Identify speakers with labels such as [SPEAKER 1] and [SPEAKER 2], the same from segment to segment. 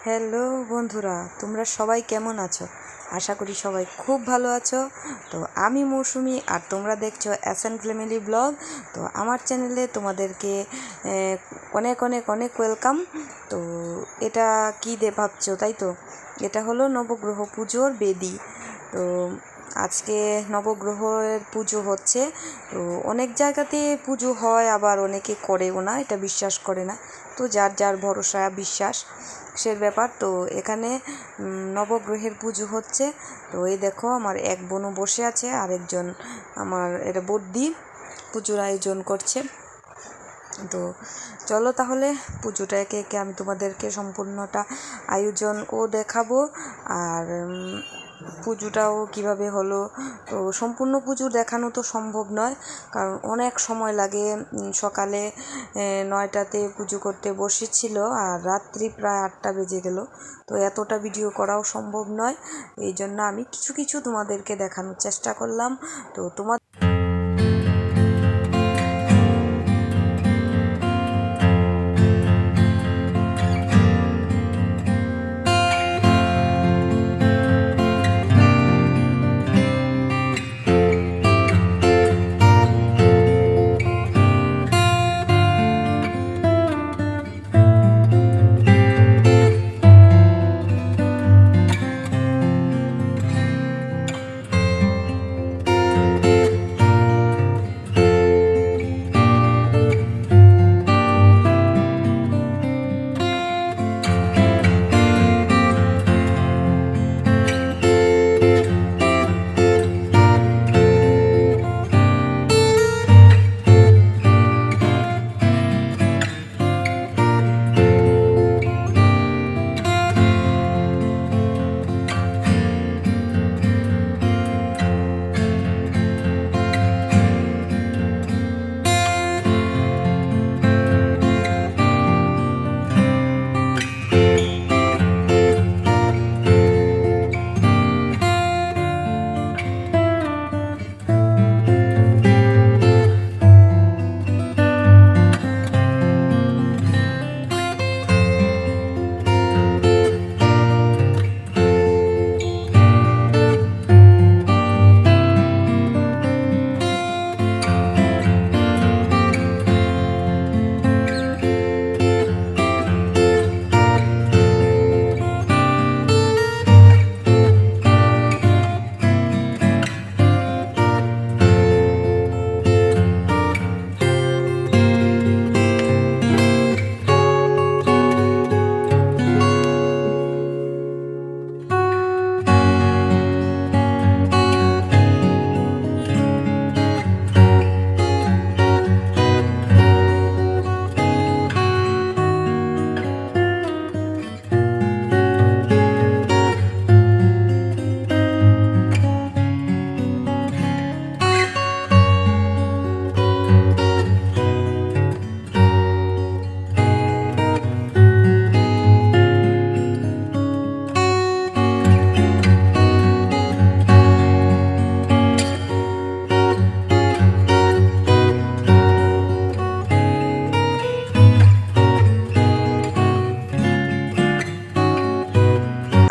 [SPEAKER 1] Hello বন্ধুরা, তোমরা সবাই কেমন আছো? আশা করি সবাই খুব ভালো আছো। তো আমি মৌসুমি আর তোমরা দেখছো এসএন ফ্যামিলি ব্লগ। তো আমার চ্যানেলে তোমাদেরকে অনেক অনেক অনেক ওয়েলকাম। তো এটা কী ভাবছো, তাই তো? এটা হলো নবগ্রহ পুজোর বেদি। তো আজকে নবগ্রহের পুজো হচ্ছে। তো অনেক জায়গাতে পুজো হয়, আবার অনেকে করেও না, এটা বিশ্বাস করে না। তো যার যার ভরসা বিশ্বাস সে ব্যাপার। তো এখানে নবগ্রহের পুজো হচ্ছে। তো এই দেখো আমার এক বোনও বসে আছে, আরেকজন আমার এটা বদ্যি পুজোর আয়োজন করছে। তো চলো তাহলে পুজোটা একে একে আমি তোমাদেরকে সম্পূর্ণটা আয়োজনও দেখাবো, আর পুজোটাও কিভাবে হলো। তো সম্পূর্ণ পুজো দেখানো তো সম্ভব নয়, কারণ অনেক সময় লাগে। সকালে 9টাতে পুজো করতে বসেছিল, আর রাত্রি প্রায় 8টা বেজে গেল। তো এতটা ভিডিও করাও সম্ভব নয়, এই জন্য আমি কিছু কিছু তোমাদেরকে দেখানোর চেষ্টা করলাম। তো তোমার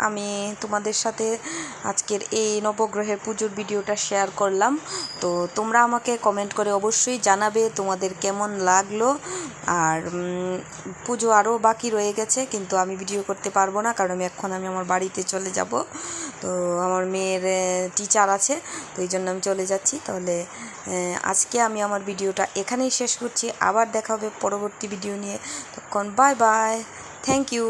[SPEAKER 1] আমি তোমাদের সাথে আজকের এই নবগ্রহের পুজোর ভিডিওটা শেয়ার করলাম। তো তোমরা আমাকে কমেন্ট করে অবশ্যই জানাবে তোমাদের কেমন লাগলো। আর পুজো আরও বাকি রয়ে গেছে, কিন্তু আমি ভিডিও করতে পারবো না, কারণ এখন আমি আমার বাড়িতে চলে যাব। তো আমার মেয়ের টিচার আছে, তো এই জন্য আমি চলে যাচ্ছি। তাহলে আজকে আমি আমার ভিডিওটা এখানেই শেষ করছি। আবার দেখা হবে পরবর্তী ভিডিও নিয়ে। তখন বাই বাই, থ্যাংক ইউ।